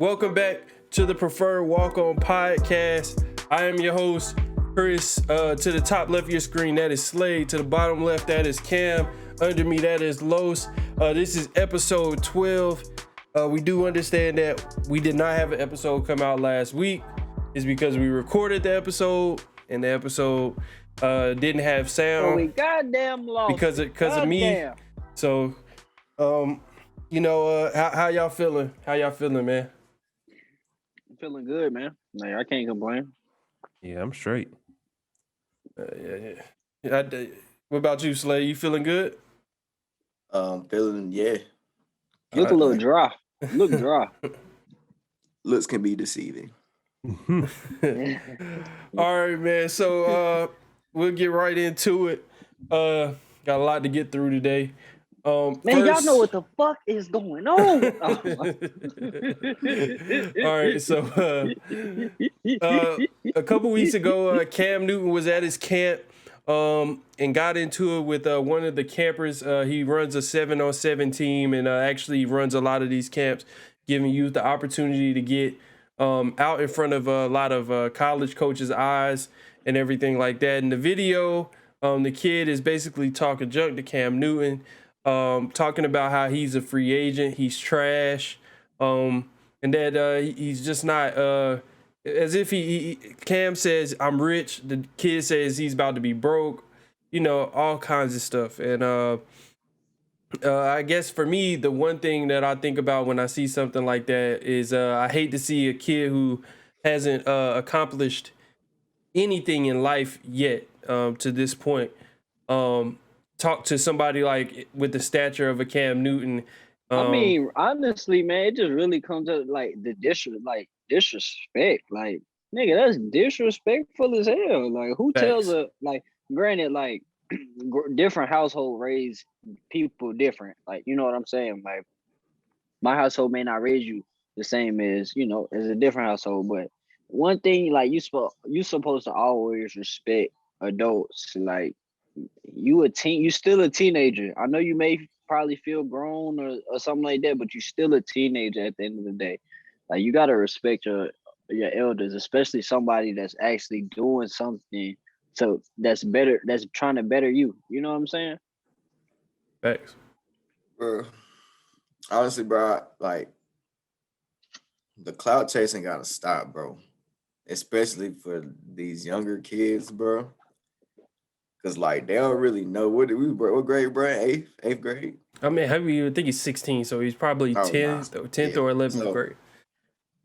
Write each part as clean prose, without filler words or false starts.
Welcome back to the Preferred Walk-On podcast. I am your host, Chris. To the top left of your screen, that is Slade. To the bottom left, that is Cam. Under me, that is Los. This is episode 12. We do understand that we did not have an episode come out last week. It's because we recorded the episode and the episode didn't have sound. Oh, we goddamn lost because of me. So, how y'all feeling? How y'all feeling, man? I'm feeling good, man. Like, I can't complain. Yeah, I'm straight. Yeah. What about you, Slay? You feeling good? Feeling, yeah. You look a little dry. You look dry. Looks can be deceiving. All right, man. So we'll get right into it. Got a lot to get through today. Man, y'all know what the fuck is going on. All right, so a couple weeks ago, Cam Newton was at his camp and got into it with one of the campers. He runs a 7-on-7 team and actually runs a lot of these camps, giving youth the opportunity to get out in front of a lot of college coaches' eyes and everything like that. In the video, the kid is basically talking junk to Cam Newton, talking about how he's a free agent, he's trash, and that he's just not, as if Cam says, I'm rich, the kid says he's about to be broke, all kinds of stuff. And I guess for me, the one thing that I think about when I see something like that is I hate to see a kid who hasn't accomplished anything in life yet to this point talk to somebody like with the stature of a Cam Newton. I mean, honestly, man, it just really comes to like the disrespect. Like, nigga, that's disrespectful as hell. Like, who tells a, like, granted, like, different household raise people different. Like, you know what I'm saying? Like, my household may not raise you the same as, as a different household. But one thing, like, you supposed to always respect adults. Like, you still a teenager. I know you may probably feel grown or something like that, but you still a teenager at the end of the day. Like, you gotta respect your elders, especially somebody that's actually doing something so that's better, that's trying to better you. You know what I'm saying? Thanks. Bro, honestly, bro, like, the clout chasing gotta stop, bro. Especially for these younger kids, bro. Cause like they don't really know what grade, bro? Eighth grade. I mean, I think he's 16, so he's probably 10th or 11th grade.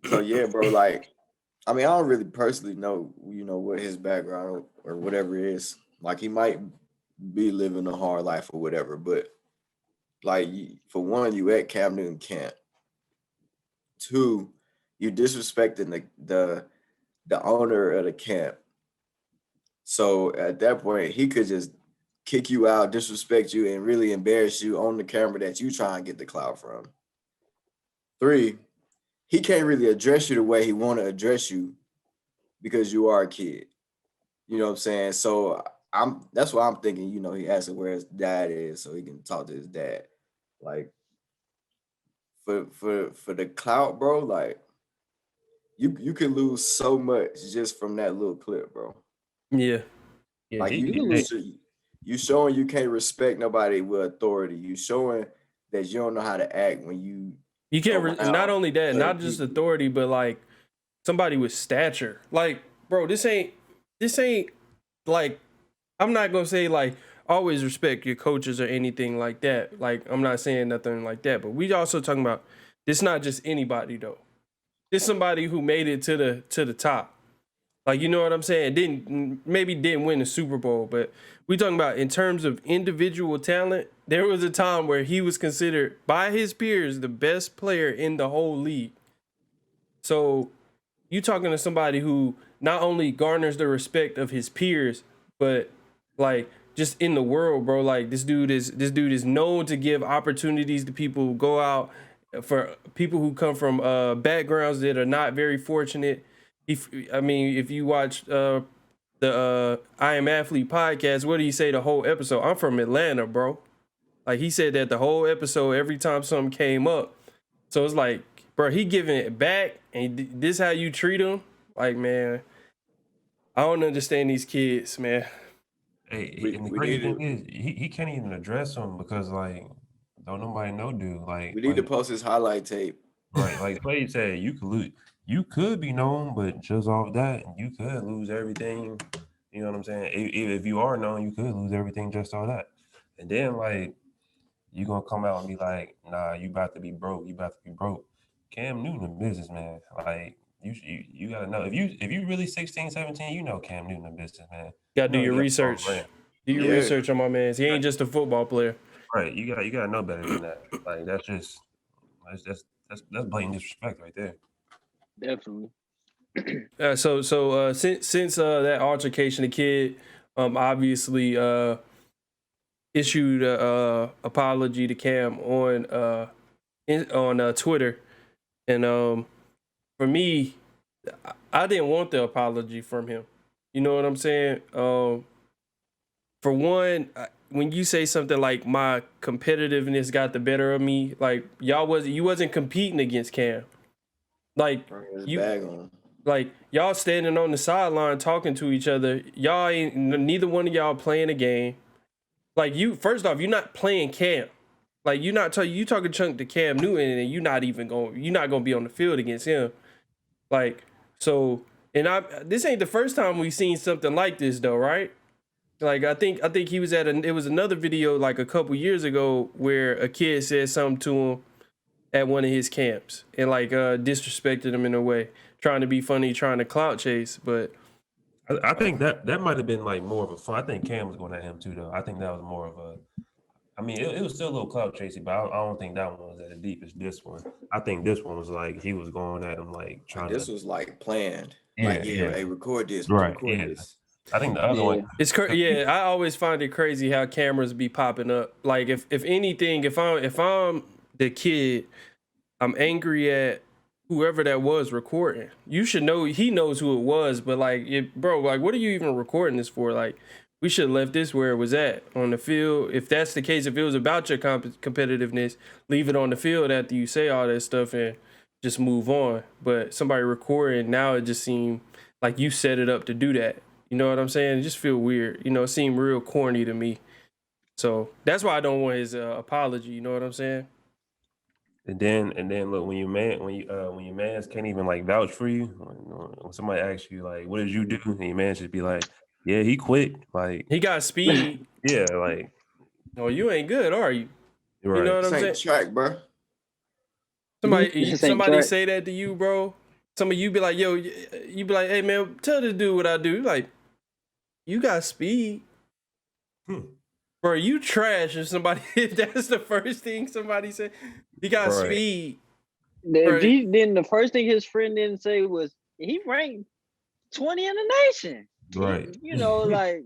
So yeah, bro. Like, I mean, I don't really personally know, what his background or whatever it is. Like, he might be living a hard life or whatever, but like, for one, you at Cam Newton camp. Two, you disrespecting the owner of the camp. So at that point, he could just kick you out, disrespect you, and really embarrass you on the camera that you try and get the clout from. Three, he can't really address you the way he want to address you because you are a kid. You know what I'm saying? So that's why I'm thinking, he asked where his dad is so he can talk to his dad. Like, for the clout, bro, like, you can lose so much just from that little clip, bro. Yeah. Like, you showing you can't respect nobody with authority. You showing that you don't know how to act when you can't. Not only that, not just authority, but like somebody with stature. Like, bro, this ain't like, I'm not gonna say like always respect your coaches or anything like that. Like, I'm not saying nothing like that. But we also talking about this not just anybody though. This somebody who made it to the top. Like, you know what I'm saying? Didn't win the Super Bowl, but we talking about in terms of individual talent, there was a time where he was considered by his peers the best player in the whole league. So you talking to somebody who not only garners the respect of his peers, but like just in the world, bro. Like, this dude is known to give opportunities to people who go out, for people who come from backgrounds that are not very fortunate. If you watch the I Am Athlete podcast, what did he say the whole episode? I'm from Atlanta, bro. Like, he said that the whole episode, every time something came up. So it's like bro, he giving it back, and this how you treat him? Like, man, I don't understand these kids, man. Hey, and the crazy thing is, he can't even address them because like don't nobody know dude. Like we need to post his highlight tape. Right, like Clay said, you could lose. You could be known, but just off that, you could lose everything. You know what I'm saying? If you are known, you could lose everything just off that. And then like you gonna come out and be like, nah, you about to be broke. You about to be broke. Cam Newton, a businessman. Like you gotta know if you really 16, 17, you know Cam Newton, a businessman. Gotta do your research. Do your research on my man. He ain't just a football player. Right. You gotta know better than that. Like that's blatant disrespect right there. Definitely. So since that altercation, the kid obviously issued a apology to Cam on Twitter, and for me, I didn't want the apology from him. You know what I'm saying? For one, when you say something like my competitiveness got the better of me, like you wasn't competing against Cam. Like y'all standing on the sideline talking to each other. Y'all ain't neither one of y'all playing a game. Like first off, you're not playing Cam. Like you talking chunk to Cam Newton, and you're not gonna be on the field against him. Like so, and this ain't the first time we've seen something like this though, right? Like I think he was it was another video like a couple years ago where a kid said something to him at one of his camps and like disrespected him in a way, trying to be funny, trying to clout chase. But I think that might have been like more of a fun. I think Cam was going at him too, though. I think that was more of a. I mean, it was still a little clout chasing, but I don't think that one was as deep as this one. I think this one was like he was going at him like trying. This was like planned. Yeah, like hey, record this. Right. Record this. I think the other one. It's crazy. Yeah, I always find it crazy how cameras be popping up. Like if anything, if I'm the kid, I'm angry at whoever that was recording. You should know he knows who it was, but like, bro, like, what are you even recording this for? Like, we should have left this where it was at on the field. If that's the case, if it was about your competitiveness, leave it on the field after you say all that stuff and just move on. But somebody recording now, it just seemed like you set it up to do that. You know what I'm saying? It just feel weird. You know, it seemed real corny to me. So that's why I don't want his apology. You know what I'm saying? And then look, when your mans can't even like vouch for you, when somebody asks you like, "What did you do?" and your man should be like, "Yeah, he quit. Like he got speed." Yeah, like, "Oh, you ain't good, are you?" Right. You know what I'm saying? Track, bro. Somebody say that to you, bro. Some of you be like, "Yo," you be like, "Hey, man, tell this dude what I do." Like, you got speed. Bro, you trash if that's the first thing somebody said. He got speed. Then the first thing his friend didn't say was he ranked 20 in the nation. Right. You know, like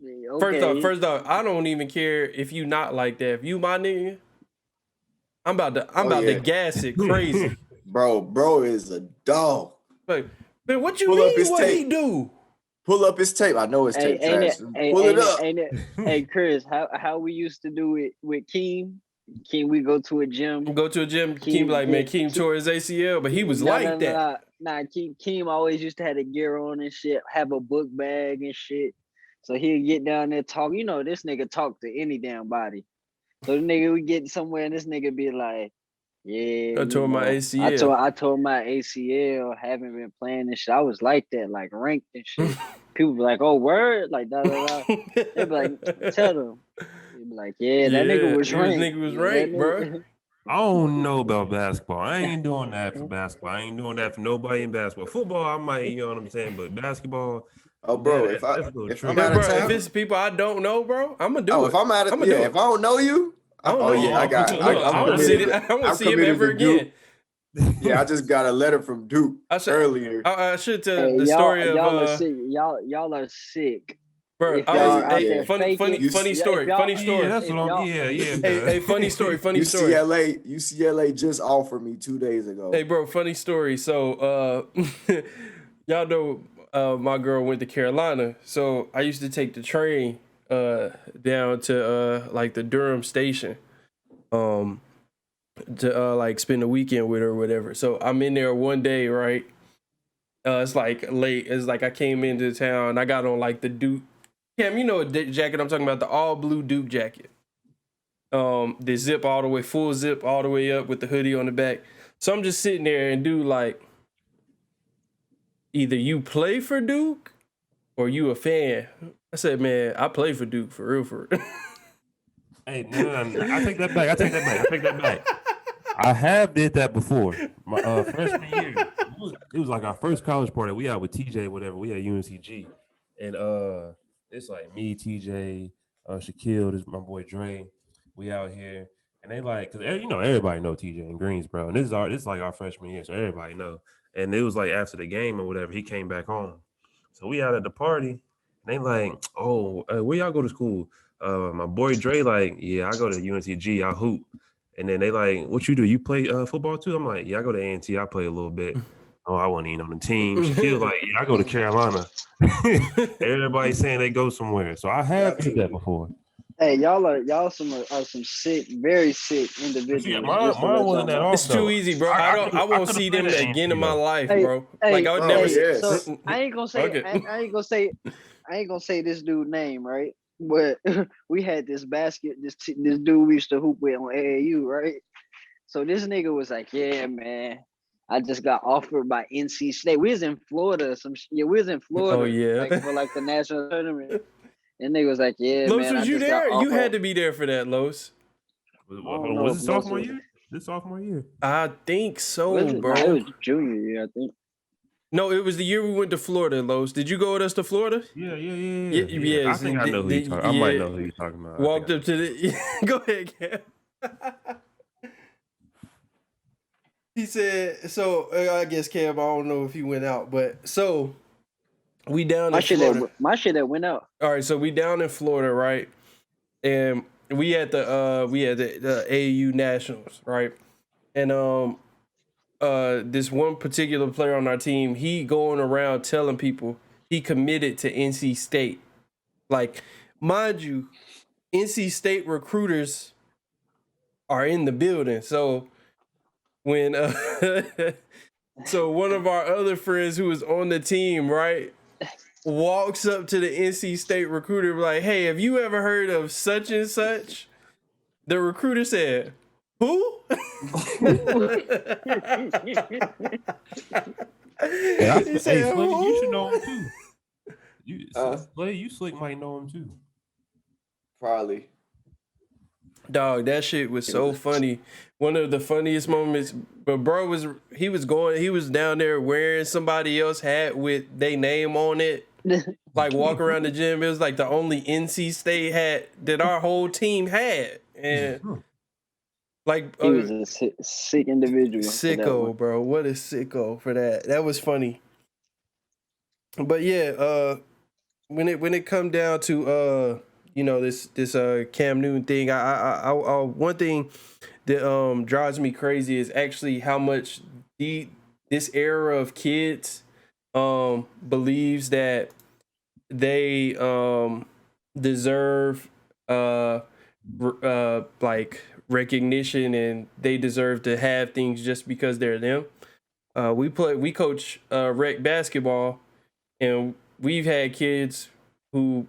okay. First off, I don't even care if you not like that. If you my nigga, I'm about to gas it crazy. Bro is a dog. Like, man, what you mean what he do? Pull up his tape. I know his tape trash. Pull it up. Hey, Chris, how we used to do it with Keem? Keem, we go to a gym. Keem like, man, Keem tore his ACL, but he was that. Nah, Keem always used to have the gear on and shit, have a book bag and shit. So he'd get down there talk. You know, this nigga talk to any damn body. So the nigga would get somewhere and this nigga be like, yeah, I tore my ACL. I tore my ACL. Haven't been playing this shit. I was like that, like ranked and shit. People be like, "Oh, word!" Like da da da. They be like, "Tell them." They be like, "Yeah, that nigga was ranked." Nigga was ranked, bro. I don't know about basketball. I ain't doing that for basketball. I ain't doing that for nobody in basketball. Football, I might, you know what I'm saying, but basketball. Oh, bro, if I'm out of town, if it's people I don't know, bro, I'm gonna do it. If I'm out of if I don't know you. I want to see him ever again. Yeah, I just got a letter from Duke earlier. I should tell the story of y'all are sick. Bro, funny story. Yeah, that's what I'm. Yeah. Hey, funny story. UCLA just offered me 2 days ago. Hey, bro, funny story. So, y'all know my girl went to Carolina, so I used to take the train down to like the Durham station. to like spend the weekend with her or whatever. So I'm in there one day, right? It's like late. It's like I came into town. I got on like the Duke. Cam, you know what jacket I'm talking about? The all blue Duke jacket. The zip all the way, full zip all the way up with the hoodie on the back. So I'm just sitting there and dude like, either you play for Duke or you a fan. I said, man, I play for Duke for real, for real. Hey, no. I take that back. I have did that before. My freshman year, it was like our first college party. We out with TJ, whatever. We at UNCG, and it's like me, TJ, Shaquille, this my boy Dre. We out here, and they like, cause everybody know TJ in Greensboro, and this is like our freshman year, so everybody know. And it was like after the game or whatever, he came back home, so we out at the party, and they like, oh, where y'all go to school? My boy Dre like, yeah, I go to UNCG, I hoop. And then they like, what you do? You play football too? I'm like, yeah, I go to A&T. I play a little bit. Oh, I wasn't even on the team. Shaquille like, yeah, I go to Carolina. Everybody saying they go somewhere. So I have did that before. Hey, y'all some sick, very sick individuals. See, mine wasn't that It's often. too easy, bro. I won't see them again in my life, bro. Like I would never. So I ain't gonna say. Okay. I ain't gonna say this dude's name, right? But we had this dude we used to hoop with on AAU, right? So this nigga was like, yeah, man, I just got offered by NC State. We was in Florida, we was in Florida. Oh yeah, like, for like the national tournament. And nigga was like, yeah, Los, man. was you there? You had to be there for that, Los. Was it sophomore year? This sophomore year? I think so, bro. It was junior year, I think. No, it was the year we went to Florida, Los. Did you go with us to Florida? Yeah. I think I know who you're talking about. I might know who you're talking about. Walked up to the... Go ahead, Cam. He said, so I guess, Cam, I don't know if he went out, but so we down in Florida. My shit that went out. All right, so we down in Florida, right? And we had the AAU Nationals, right? And this one particular player on our team, he going around telling people he committed to NC State. Like, mind you, NC State recruiters are in the building. So when so one of our other friends who was on the team, right, walks up to the NC State recruiter like, hey, have you ever heard of such and such? The recruiter said, who? He said, Slick, you should know him too. You Slick might know him too. Probably. Dog, that shit was so funny. One of the funniest moments. But bro was down there wearing somebody else's hat with their name on it. Like walk around the gym. It was like the only NC State hat that our whole team had. And like he was a sick individual. Sicko, bro. What a sicko for that. That was funny. But yeah, when it come down to this Cam Newton thing, I one thing that drives me crazy is actually how much this era of kids believes that they deserve like recognition and they deserve to have things just because they're them. We coach rec basketball, and we've had kids who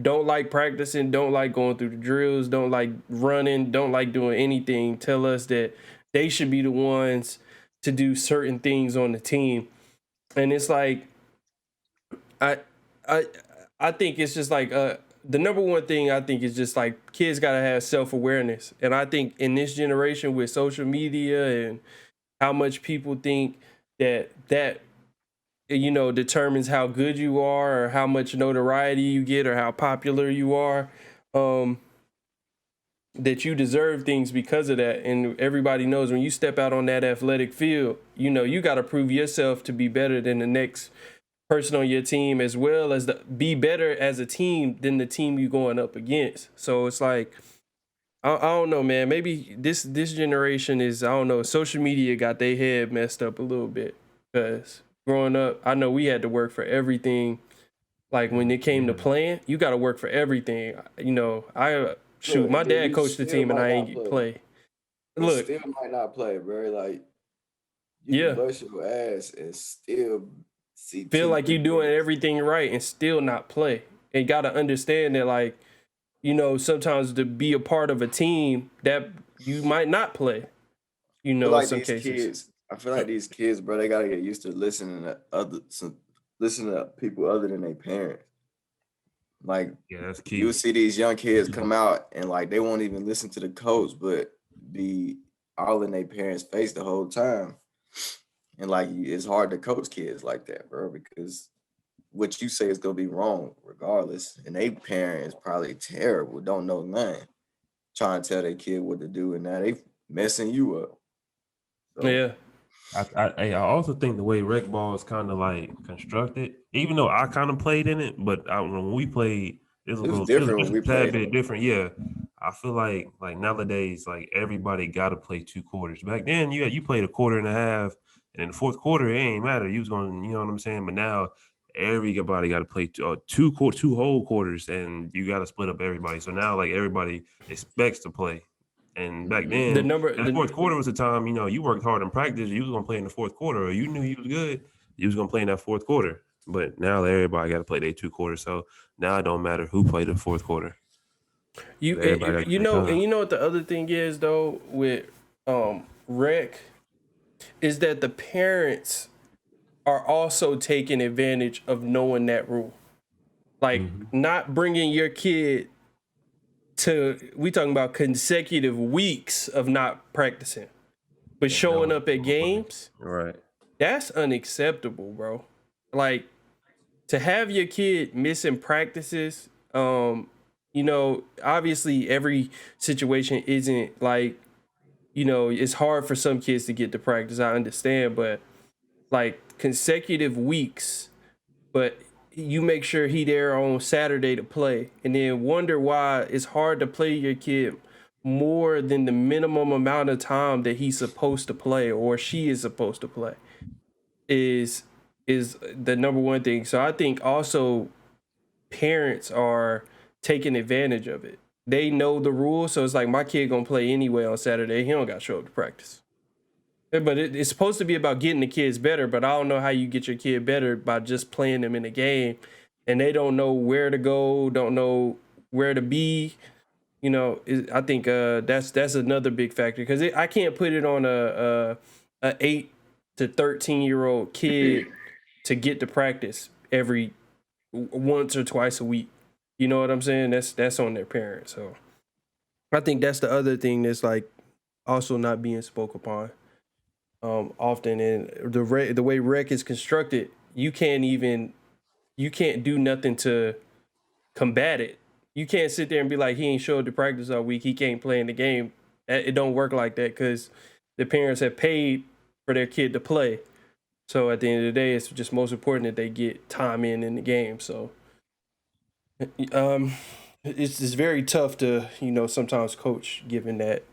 don't like practicing, don't like going through the drills, don't like running, don't like doing anything, tell us that they should be the ones to do certain things on the team. And it's like, I think it's just like, the number one thing I think is just like kids got to have self-awareness. And I think in this generation with social media and how much people think that determines how good you are or how much notoriety you get or how popular you are, that you deserve things because of that. And everybody knows when you step out on that athletic field, you got to prove yourself to be better than the next person on your team, as well as be better as a team than the team you going up against. So it's like, I don't know, man. Maybe this generation is, I don't know, social media got their head messed up a little bit, because growing up, I know we had to work for everything. Like when it came to playing, you got to work for everything. My dad coached the team and I ain't get play. and Look, still might not play, bro. Like you can yeah, bust your ass and still see feel two, like three you're doing games. everything right and still not play. And gotta understand that, like, you know, sometimes to be a part of a team that you might not play. You I feel know, in like some these cases. kids. I feel like these kids, bro. They gotta get used to listening to people other than their parents. Like Yeah, that's you key. see these young kids come out and like they won't even listen to the coach, but be all in their parents' face the whole time. And like it's hard to coach kids like that, bro, because what you say is gonna be wrong regardless. And they parent is probably terrible, don't know nothing, trying to tell their kid what to do, and now they messing you up. So Yeah. I also think the way rec ball is kind of like constructed, even though I kind of played in it, but when we played, it was different it was when we a tad played in bit it. different. Yeah, I feel like nowadays, like everybody got to play 2 quarters. Back then, you played a quarter and a half, and in the fourth quarter, it ain't matter. You was going, you know what I'm saying. But now everybody got to play two whole quarters, and you got to split up everybody. So now, like everybody expects to play. And back Mhm. The then, number and the the fourth quarter was the time, you worked hard in practice. You was gonna play in the fourth quarter, or you knew you was good. You was gonna play in that fourth quarter. But now everybody got to play their 2 quarters. So now it don't matter who played the fourth quarter. Everybody got to get you their know, time. and you know what the other thing is though with rec is that the parents are also taking advantage of knowing that rule. Like Mhm. not bringing your kid to we talking about consecutive weeks of not practicing, but And showing knowing up at who play. games, Right. that's unacceptable, bro. Like to have your kid missing practices, you know, obviously every situation isn't like, you know, it's hard for some kids to get to practice. I understand, but like consecutive weeks, but you make sure he there on Saturday to play, and then wonder why it's hard to play your kid more than the minimum amount of time that he's supposed to play or she is supposed to play is the number one thing. So I think also parents are taking advantage of it. They know the rules, so it's like my kid gonna play anyway on Saturday. He don't got to show up to practice. But it's supposed to be about getting the kids better. But I don't know how you get your kid better by just playing them in a game, and they don't know where to go, don't know where to be. You know, I think that's another big factor because I can't put it on a 8 to 13-year-old kid to get to practice every once or twice a week. You know what I'm saying? That's on their parents. So I think that's the other thing that's like also not being spoke upon often. And the way rec is constructed, you can't do nothing to combat it. You can't sit there and be like he ain't showed to practice all week, he can't play in the game. It don't work like that because the parents have paid for their kid to play. So at the end of the day, it's just most important that they get time in the game. So um, it's very tough to sometimes coach given that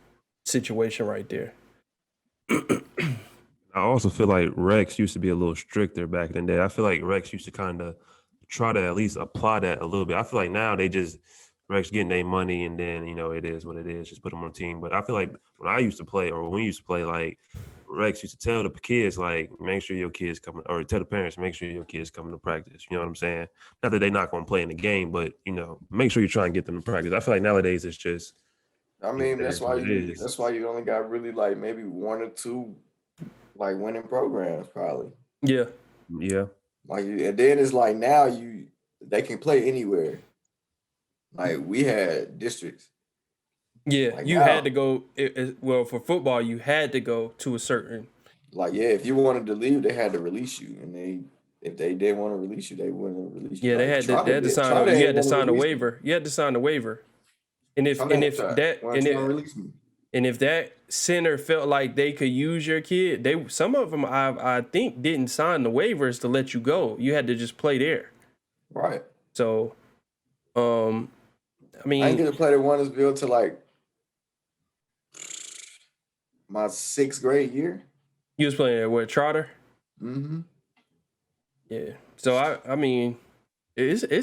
situation right there. I also feel like Rex used to be a little stricter back in the day. I feel like Rex used to kind of try to at least apply that a little bit. I feel like now they just Rex getting their money and then it is what it is. Just put them on the team. But I feel like when I used to play or when we used to play, like Rex used to tell the kids like make sure your kids coming or tell the parents make sure your kids coming to practice. You know what I'm saying? Not that they're not going to play in the game, but make sure you try and get them to practice. I feel like nowadays it's just I mean, it is what it is. that's why you only got really like maybe one or two like winning programs probably. Yeah. Yeah. Like and then it's like now they can play anywhere. Like we had districts. Yeah, Like you had now, to go. Well, for football, you had to go to a certain. like yeah, if you wanted to leave, they had to release you, and if they didn't want to release you, they wouldn't release you. Yeah, Like they had to sign. Trotter You ain't had to want to sign a release me. waiver. You had to sign a waiver. And if Trotter and ain't if that want and to if release me. and if that center felt like they could use your kid, some of them I think didn't sign the waivers to let you go. You had to just play there. Right. So, I I mean, didn't get to play the Wondersville till like my 6th grade year. you was playing at what, Trotter? Mm-hmm. Yeah. So I mean, it's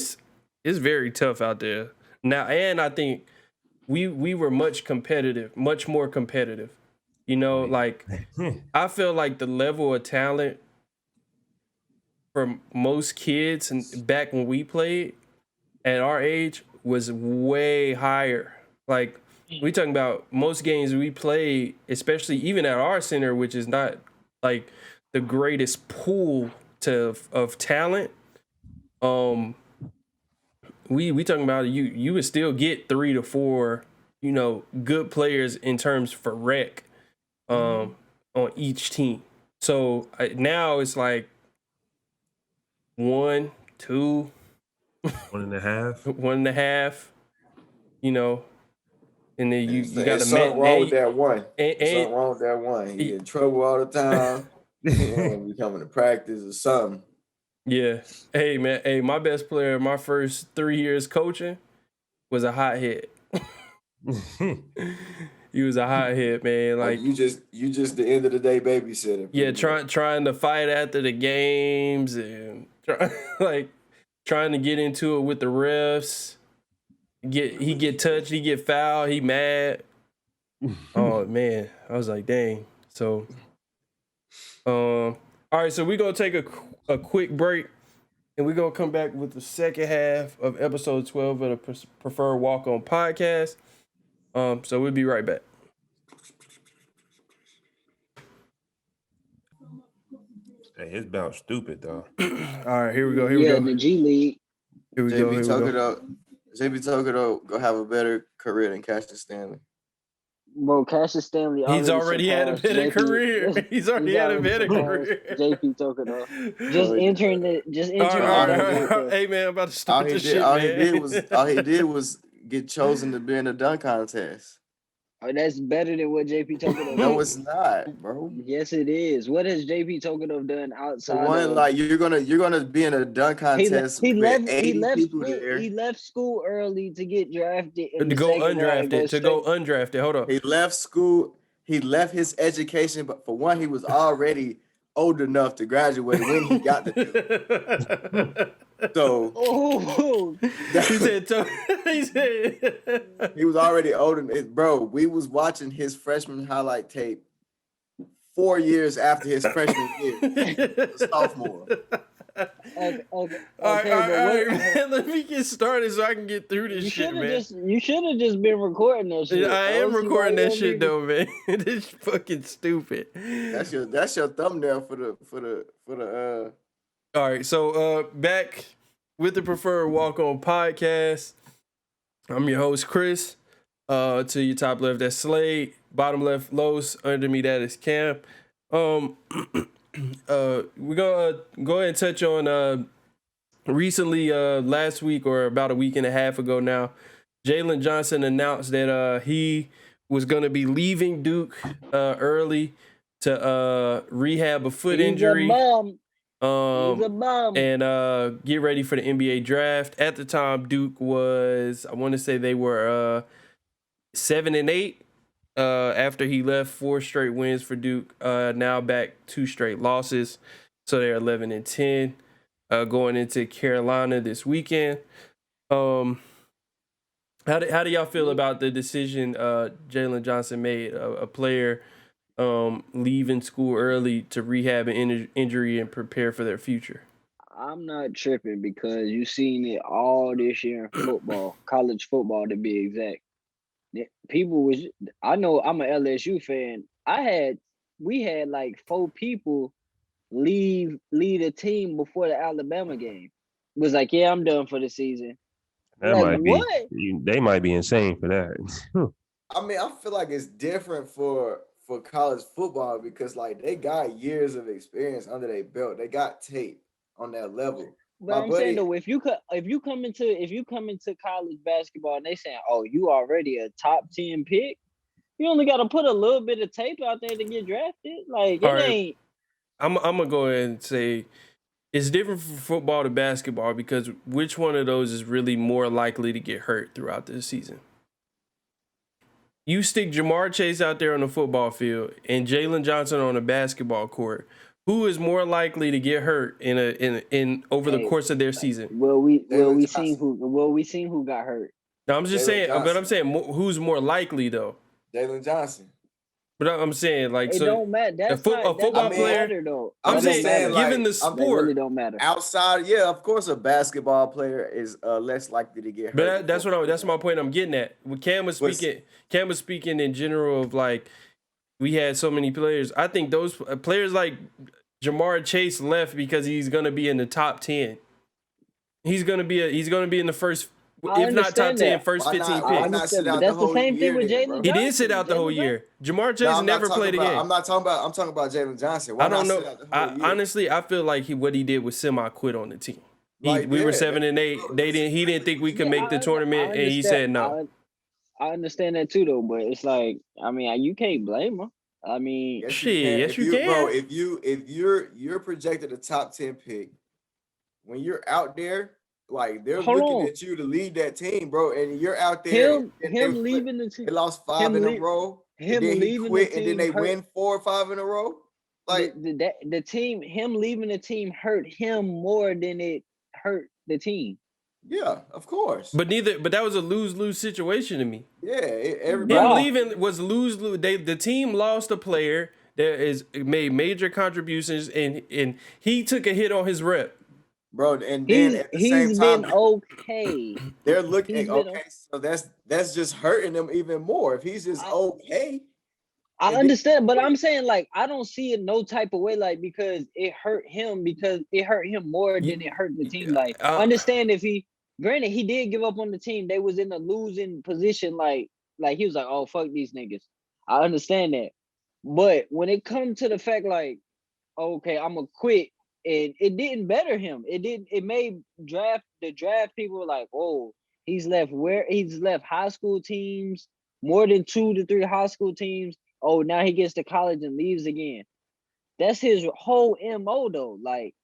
very tough out there now, and I think we were much more competitive You know, like I feel like the level of talent for most kids and back when we played at our age was way higher. Like we talking about most games we played, especially even at our center, which is not like the greatest pool of talent. We talking about you would still get 3 to 4, you know, good players in terms for rec on each team. So now it's like 1, 2, 1.5. 1.5, you know, and then you got to something wrong with that one. And, Something wrong with that one. He get in trouble all the time. And we coming to practice or something. Yeah. Hey man. Hey, my best player, my first 3 years coaching, was a hothead. He was a hothead, man. Like you just the end of the day babysitter. Yeah, trying to fight after the games and trying to get into it with the refs. He get touched, he get fouled, he mad. Oh man, I was like, dang. So, all right, so we're gonna take a quick break, and we're gonna come back with the second half of episode 12 of the Preferred Walk-On podcast. So we'll be right back. Hey, his bounce stupid though. All right, here we go. Here we go. The G League. Here we go. Here we go. JB Tokedo go have a better career than Cassius Stanley. Bro, Cassius Stanley. He's already had a better career. He's already had a better career. JP Tokedo. Just entering the. All right. Hey man, I'm about to start this shit, man. All he did was get chosen to be in a dunk contest. Oh, that's better than what JP Tokedo. No, it's not, bro. Yes, it is. What has JP Tokedo done outside? For one, like you're gonna be in a dunk contest. He left school early to get drafted. To go undrafted. Hold on. He left school. He left his education, but for one, he was already old enough to graduate when he got the. So he said he was already old enough, bro. We was watching his freshman highlight tape 4 years after his freshman year, sophomore. Okay, all right, man. Let me get started so I can get through this shit, man. You should have just been recording that shit. I am recording that shit though, man. This fucking stupid. That's your thumbnail for the. All right, so back with the Preferred Walk-On podcast. I'm your host, Chris. To your top left, that's Slade. Bottom left, Los. Under me, that is Cam. We're gonna go ahead and touch on recently, last week or about a week and a half ago now, Jalen Johnson announced that he was gonna be leaving Duke early to rehab a foot injury. And get ready for the NBA draft. At the time, Duke was, I want to say they were 7-8 after he left. 4 straight wins for Duke. Now back 2 straight losses, so they're 11-10 going into Carolina this weekend. How do y'all feel about the decision Jalen Johnson made, a player leaving school early to rehab an injury and prepare for their future? I'm not tripping because you've seen it all this year in football, college football to be exact. I know I'm an LSU fan. We had like 4 people lead a team before the Alabama game. It was like, yeah, I'm done for the season. That might be. They might be insane for that. I mean, I feel like it's different for college football because like they got years of experience under their belt. They got tape on that level. But saying though, if you come into college basketball and they saying, oh, you already a top 10 pick, you only got to put a little bit of tape out there to get drafted. Like it ain't. I'm gonna go ahead and say it's different from football to basketball because which one of those is really more likely to get hurt throughout the season? You stick Jamar Chase out there on the football field and Jalen Johnson on a basketball court. Who is more likely to get hurt in over the course of their season? We seen who got hurt. No, I'm just saying, but I'm saying who's more likely though? Jalen Johnson. But I'm saying like It so don't matter. That's a not that football don't player. matter though. I'm That saying, don't matter. like, given the That really sport, don't matter. outside, yeah, of course, a basketball player is less likely to get hurt. but that's my point I'm getting at. When Cam was speaking in general of like we had so many players. I think those players like Jamar Chase left because he's gonna be in the top 10. He's gonna be in the first, I if not top understand 10, that. first 15 Why picks. not sit But out that's the the whole same thing year with then, Jalen bro? He did sit out the whole year. Jamar Chase No, I'm never not talking played a about. game. I'm talking about Jalen Johnson. Why I don't not know. sit out the whole year? Honestly, I feel like what he did was semi-quit on the team. Like, We were yeah, 7-8. He didn't think we could make the I tournament, and he said no. I understand that too, though. But it's like, I mean, you can't blame him. I mean, Yes, Shit, you can. yes, If you you, can. bro, if you're projected a top 10 pick, when you're out there, like they're Hold looking on. at you to lead that team, bro, and you're out there. him leaving the team. They lost 5 in a row. Him and then he leaving quit, the and then team they hurt. win 4 or 5 in a row. Like the team, him leaving the team hurt him more than it hurt the team. yeah, of course. But that was a lose-lose situation to me. Yeah, Him everybody. leaving was lose-lose. The team lost a player that made major contributions, and he took a hit on his rep. Bro, and then at the same He's time, been okay. they're looking been okay. So that's just hurting them even more. If he's just okay, I understand, but I'm saying like I don't see it no type of way, like because it hurt him more than it hurt the team. Like I understand if granted he did give up on the team, they was in a losing position, like he was like, oh fuck these niggas. I understand that. But when it comes to the fact like, okay, I'm gonna quit, and it didn't better him. It made the draft people like, oh, he's left high school teams, more than 2 to 3 high school teams. Oh, now he gets to college and leaves again. That's his whole MO though. Like,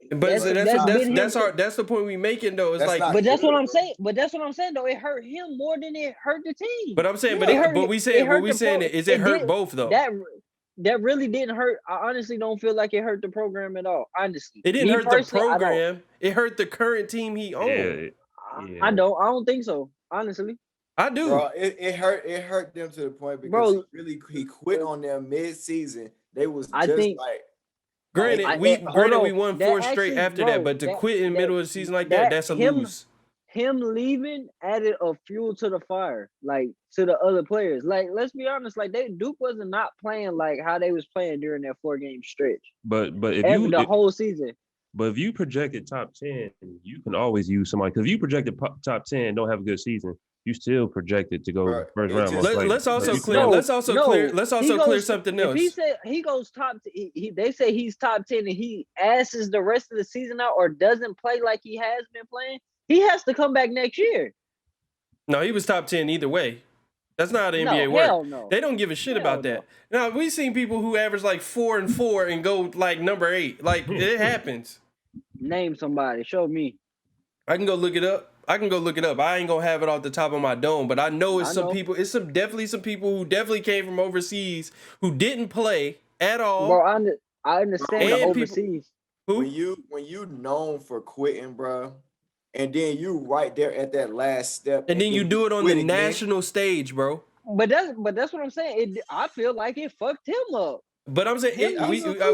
but that's the point we making though. It's That's like, not but that's good, what I'm bro. saying. But that's what I'm saying though. It hurt him more than it hurt the team. but I'm saying, Yeah. but we saying is it hurt both though? That really didn't hurt. I honestly don't feel like it hurt the program at all. Honestly, It didn't hurt the program. It hurt the current team he owned. Yeah. I don't think so. Honestly, I do. Bro, it hurt them to the point because he quit on them mid-season. They was just like. Granted, we won 4 straight after that, but to quit in the middle of the season like that's a lose. Him leaving added a fuel to the fire, like to the other players. Like, let's be honest, like Duke wasn't not playing like how they was playing during that 4-game stretch. But if whole season. But if you projected top 10, you can always use somebody. Because if you projected top 10, don't have a good season, you still projected to go first round. Let's also clear something else. If he said he goes top, they say he's top 10 and he asses the rest of the season out or doesn't play like he has been playing, he has to come back next year. No, he was top 10 either way. That's not how the NBA works. No. They don't give a shit about that. Now, we've seen people who average like 4 and 4 and go like number 8. Like, it happens. Name somebody. Show me. I can go look it up. I ain't gonna have it off the top of my dome, but I know people. It's definitely some people who definitely came from overseas who didn't play at all. Bro, I understand the overseas. When you known for quitting, bro, and then you right there at that last step, and then you do it on the national stage, bro. But that's what I'm saying. I feel like it fucked him up. But I'm saying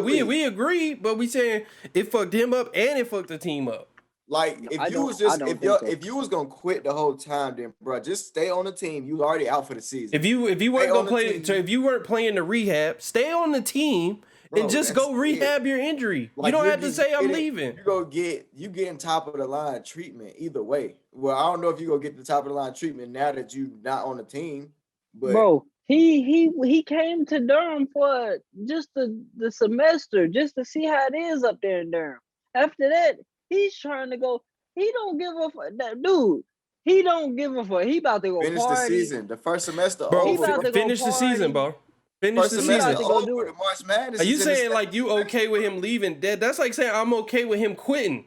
we agree, but we saying it fucked him up and it fucked the team up. Like if you was gonna quit the whole time, then bro, just stay on the team. You already out for the season. If you weren't gonna play, so if you weren't playing the rehab, stay on the team and just go rehab your injury. Like, you don't have to say I'm leaving. You getting top of the line treatment either way. Well, I don't know if you go get the top of the line treatment now that you not on the team. But bro, he came to Durham for just the semester just to see how it is up there in Durham. After that, he's trying to go. He don't give a fuck, dude. He don't give a fuck. He about to go finish party. the season. The first semester, bro. Finish the season, bro. Finish the season. The March Madness. Are you saying like you okay with him leaving? That's like saying I'm okay with him quitting.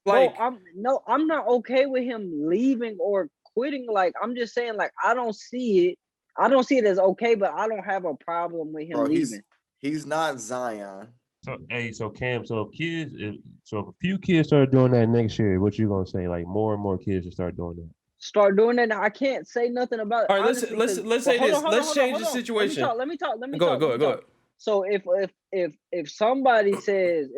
Like, bro, I'm not okay with him leaving or quitting. Like, I'm just saying, like, I don't see it. I don't see it as okay, but I don't have a problem with him leaving. He's not Zion. So Cam, if a few kids start doing that next year, what you gonna say? Like more and more kids should start doing that. start doing that. Now, I can't say nothing about it. All right, honestly, let's say hold this. on, hold on, Let's hold on, change hold the on. situation. Let me talk. Go ahead. So if somebody says,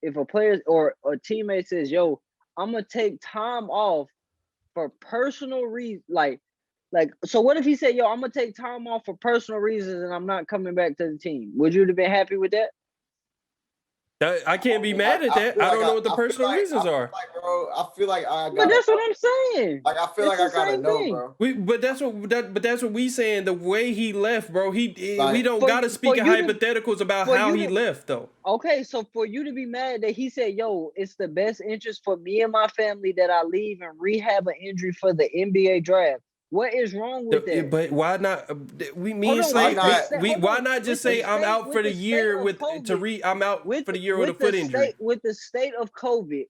if a player or a teammate says, "Yo, I'm gonna take time off for personal reasons," like, so what if he said, "Yo, I'm gonna take time off for personal reasons and I'm not coming back to the team"? Would you have been happy with that? I can't be mad at that. I don't know what the personal reasons are. Like, bro, I feel like I got. But that's what I'm saying. Like, I feel It's like I the gotta same know, thing. bro. But that's what we saying. The way he left, bro. We Like, don't for- gotta speak for in you to- hypotheticals about for how you he to- left, though. Okay, so for you to be mad that he said, "Yo, it's the best interest for me and my family that I leave and rehab an injury for the NBA draft." What is wrong with that? But why not? Me and Hold on, Slay, with the why not just say I'm out for the year with COVID, I'm out for the year with a the foot injury? with the state of COVID,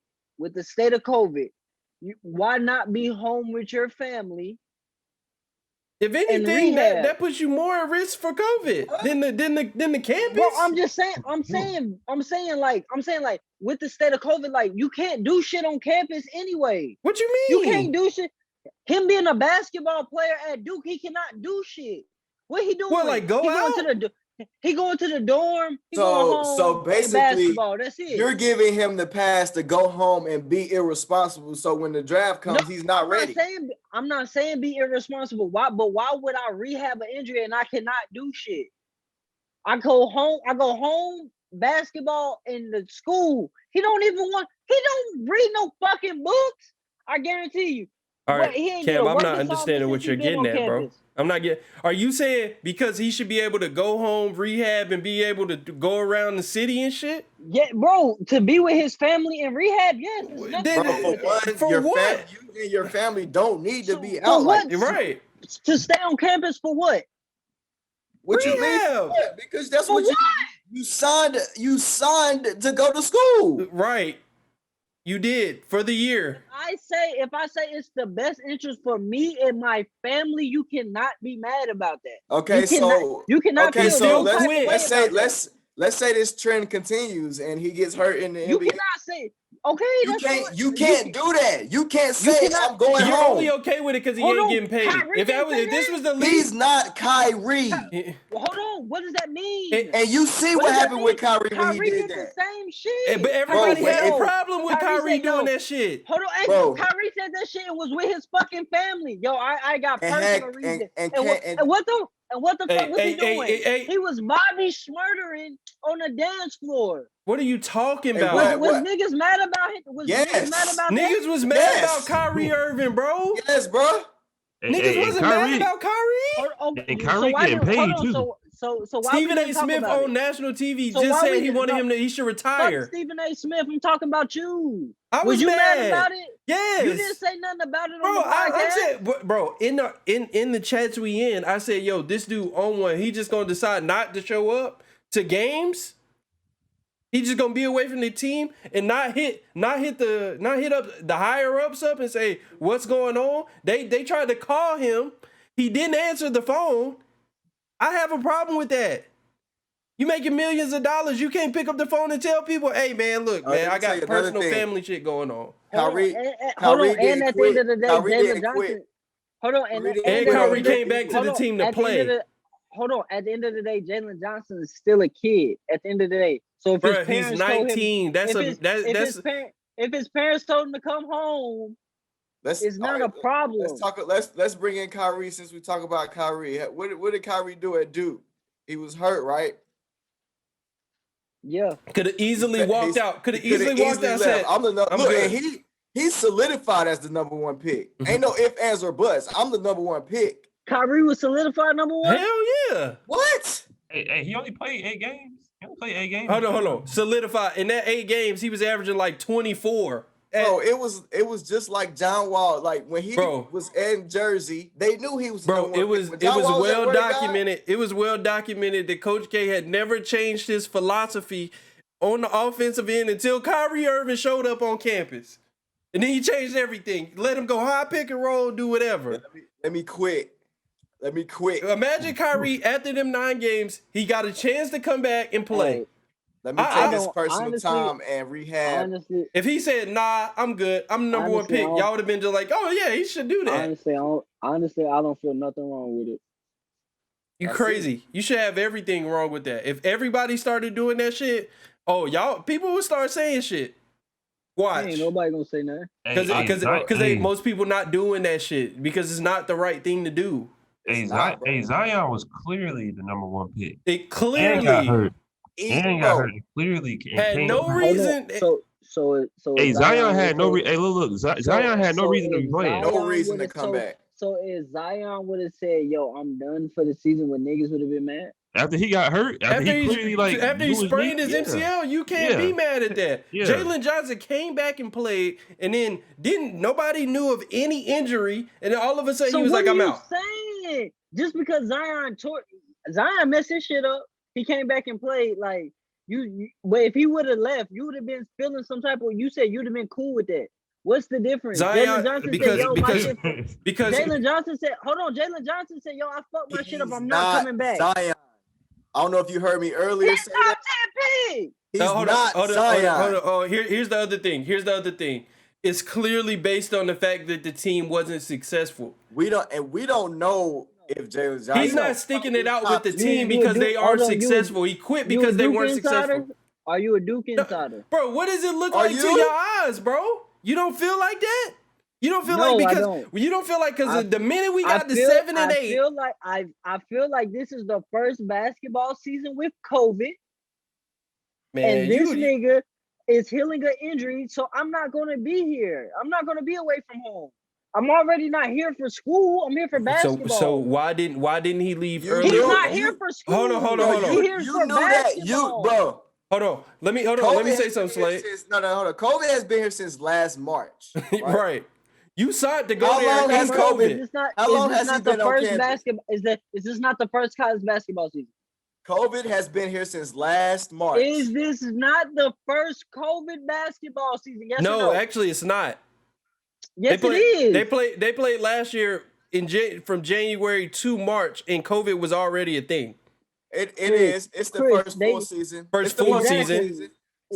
why not be home with your family? If anything, that puts you more at risk for COVID than the campus. Bro, I'm saying like with the state of COVID, like you can't do shit on campus anyway. What you You mean? can't do shit. Him being a basketball player at Duke, he cannot do shit. What he doing? What, like, go out? He going to the dorm. He going home. So play basically, basketball. That's it. You're giving him the pass to go home and be irresponsible. So when the draft comes, he's not ready. I'm not saying be irresponsible. Why? But why would I rehab an injury and I cannot do shit? I go home. Basketball in the school. He don't read no fucking books. I guarantee you. All right, Cam, I'm not understanding what you're getting at, bro. I'm not getting. Are you saying because he should be able to go home, rehab, and be able to go around the city and shit? Yeah, bro. To be with his family in rehab, yes. For what? You and your family don't need to be out like that. Right. To stay on campus for what? What you mean? Because that's what you signed. You signed to go to school. Right. You did for the year. If I say it's the best interest for me and my family, you cannot be mad about that. Okay, you cannot. Okay, so let's say this trend continues and he gets hurt in the NBA. You cannot say. Okay, you can't do that. You can't say I'm going home. You're only okay with it because he ain't getting paid. Kyrie if this was the league, he's not Kyrie. Well, hold on. What does that mean? And you see what happened with Kyrie when he did that. The same shit. But everybody had a problem with Kyrie doing that shit. Hold on, Kyrie said that shit was with his fucking family. Yo, I got personal reasons. And what the fuck was he doing? He was Bobby Schmurtering on the dance floor. What are you talking about? Was niggas mad about it? Niggas was mad about Kyrie Irving, bro. Yes, bro. Niggas wasn't mad about Kyrie. And Kyrie getting paid too. So why Stephen A. Smith on national TV just said he should retire. Stephen A. Smith, I'm talking about you. Was you mad about it? Yes. You didn't say nothing about it bro, on the podcast. I said, bro, in the chats we in, I said, yo, this dude on one, he just gonna decide not to show up to games. He just gonna be away from the team and not hit up the higher ups up and say what's going on. They tried to call him. He didn't answer the phone. I have a problem with that. You making millions of dollars. You can't pick up the phone and tell people, hey man, look, man, I got personal family shit going on. Kyrie and at the end of the day, Jalen Johnson. Hold on, and Kyrie came back to the team to play. Hold on. At the end of the day, Jalen Johnson is still a kid. At the end of the day, so if his parents he's 19. If his parents told him to come home, it's not a problem. Let's bring in Kyrie since we talk about Kyrie. What did Kyrie do at Duke? He was hurt, right? Yeah. Could have easily walked out. Could have easily walked out. Said, I'm good. And he's solidified as the number one pick. Ain't no ifs, ands, or buts. I'm the number one pick. Kyrie was solidified number one? Hell yeah. What? Hey, he only played 8 games. He only played 8 games. Hold on. Solidified. In that 8 games, he was averaging like 24. Bro, it was just like John Wall. Like when he was in Jersey, they knew he was. Bro, it was well documented. It was well documented that Coach K had never changed his philosophy on the offensive end until Kyrie Irving showed up on campus, and then he changed everything. Let him go high pick and roll, do whatever. Let me quit. Imagine Kyrie after them 9 games, he got a chance to come back and play. Let me I take this don't- personal honestly- time and rehab. Honestly, if he said, nah, I'm good, I'm the number one Honestly, I pick, don't- y'all would have been just like, oh yeah, he should do that. honestly, I don't feel nothing wrong with it. You That's crazy. You should have everything wrong with that. If everybody started doing that shit, people would start saying shit. Watch. Ain't nobody gonna say nothing. Because most people not doing that shit because it's not the right thing to do. Zion was clearly the number one pick. It And clearly got hurt. Eat, And bro. got hurt. Clearly had no reason. So Hey, Zion had no reason. Zion had no reason to be playing. No reason to come back. So if Zion would have said, "Yo, I'm done for the season," when niggas would have been mad. After he got hurt, after he sprained his MCL, you can't be mad at that. Yeah. Jalen Johnson came back and played, and then nobody knew of any injury, and then all of a sudden he was like, "I'm out." Saying just because Zion messed his shit up, he came back and played like you. But if he would have left, you would have been feeling some type of. You said you'd have been cool with that. What's the difference? Zion, Jalen Johnson because Jalen Johnson said, "Hold on." Jalen Johnson said, "Yo, I fucked my shit up. I'm not coming back." Zion. I don't know if you heard me earlier say that. He's hold not on, Zion. Hold on. Oh, here's the other thing. It's clearly based on the fact that the team wasn't successful. We don't know if Jalen Johnson. He's not sticking it out with the team because they aren't successful. He quit because they weren't successful. Are you a Duke insider? Bro, what does it look like to your eyes, bro? You don't feel like that? You don't feel like because the minute we got to 7 and 8. I feel like this is the first basketball season with COVID. Man, and this nigga is healing an injury, so I'm not gonna be here. I'm not gonna be away from home. I'm already not here for school. I'm here for basketball. So why didn't he leave early? He's not here for school. Hold on. He's here for basketball. bro. Hold on. Let me say something, Slade. Hold on. COVID has been here since last March. Right. You signed to go How there long has COVID? How long has he been on campus? Basketball? Is this not the first college basketball season? COVID has been here since last March. Is this not the first COVID basketball season? Yes or no, no? actually, it's not. Yes, it is. They played last year from January to March, and COVID was already a thing. It is. It's the first full season. First full season. Exactly.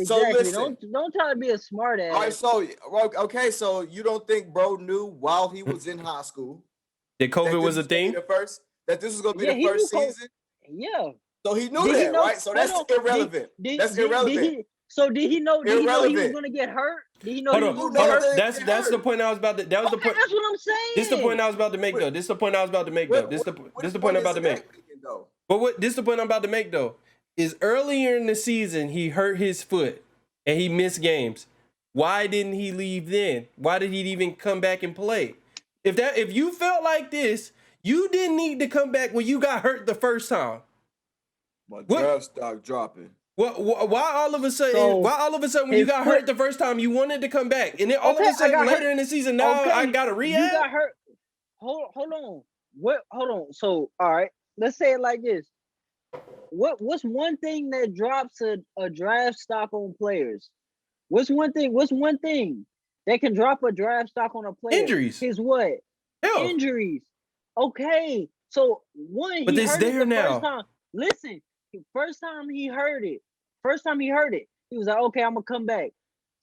So listen. Don't try to be a smart ass. All right. So you don't think bro knew while he was in high school that COVID was a thing? That this was going to be the first season? Yeah. So he knew that, right? So that's irrelevant. That's irrelevant. Did he know he was going to get hurt? Did he know he was going to get hurt? That's the point I was about to. That was the point. That's what I'm saying. This is the point I was about to make, though. This is the point I'm about to make. This is the point I'm about to make. But this is the point I'm about to make, though. Is earlier in the season he hurt his foot and he missed games. Why didn't he leave then? Why did he even come back and play? If you felt like this, you didn't need to come back when you got hurt the first time. My draft stock dropping. Why all of a sudden when you got hurt the first time you wanted to come back, and then all of a sudden later in the season now I got a rehab? You got hurt. Hold on. Hold on. So all right, let's say it like this. What's one thing that drops a draft stock on players? What's one thing that can drop a draft stock on a player? Injuries. Is what? Hell. Injuries. Okay. So but it's there now. First time. Listen, first time he heard it, he was like, okay, I'm gonna come back.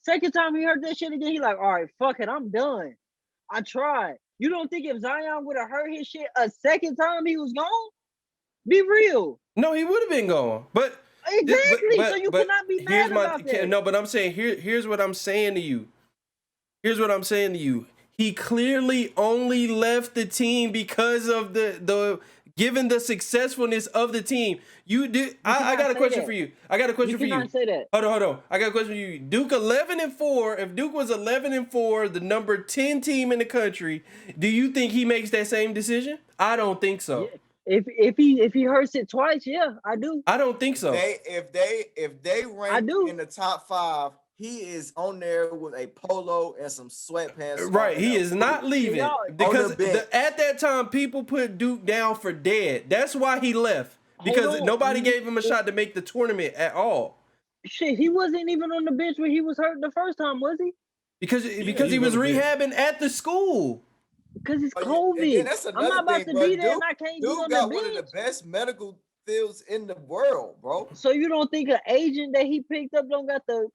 Second time he heard that shit again, he like, all right, fuck it, I'm done. I tried. You don't think if Zion would have heard his shit a second time he was gone? Be real. No, he would have been gone. But exactly. So you cannot be mad about that. No, but I'm saying here's what I'm saying to you. He clearly only left the team because of the given the successfulness of the team. I got a question for you. You cannot say that. Hold on. I got a question for you. Duke 11-4. If Duke was 11-4, the number 10 team in the country, do you think he makes that same decision? I don't think so. Yeah. If he hurts it twice, yeah, I do. I don't think so. If they rank in the top 5, he is on there with a polo and some sweatpants. Right, he is not leaving because at that time people put Duke down for dead. That's why he left, because nobody gave him a shot to make the tournament at all. Shit, he wasn't even on the bench when he was hurt the first time, was he? Because he was rehabbing at the school. Because it's COVID. I'm not about to be there and I can't Duke be on got the one bench. of the best medical fields in the world, bro. So you don't think an agent that he picked up don't got the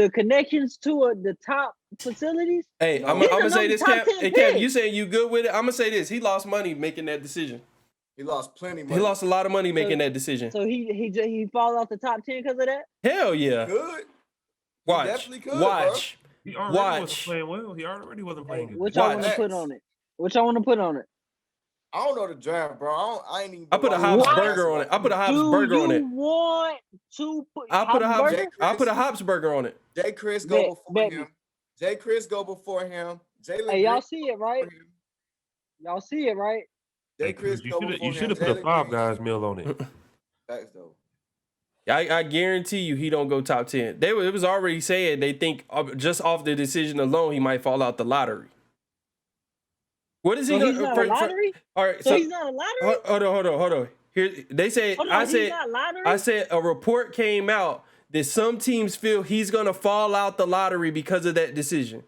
connections to the top facilities? Hey, No. I'm He's gonna say another this, top Cap. 10 Hey, Cap, pick. you saying you good with it? I'm gonna say this. He lost money making that decision. He lost plenty of money. He lost a lot of money making that decision. So he fall off the top 10 because of that? Hell yeah. Good. Watch. definitely could, Watch. He already wasn't Watch. playing well. He already wasn't Hey, playing good. what y'all want to Watch. put on it? What y'all want to put on it? I don't know the draft, bro. I ain't even. I put a watching Hobbs the burger on it. I put a Hobbs Do burger on you it. want to put I put a Hobbs. burger? I put a Hobbs burger on it. Jay Chris go before Bet him. me. Jay Chris go before him. Jalen Hey, y'all Green see it, right? before him. Y'all see it, right? Jay Hey, Chris Chris, go before you him. should have put a Jalen Five Green- Guys meal on it. Facts though. I guarantee you he don't go top 10. It was already saying they think just off the decision alone he might fall out the lottery. What is he So gonna? he's not a lottery? All right, So he's not a lottery? hold on. Here they say Hold on, I he's said not lottery? I said a report came out that some teams feel he's gonna fall out the lottery because of that decision.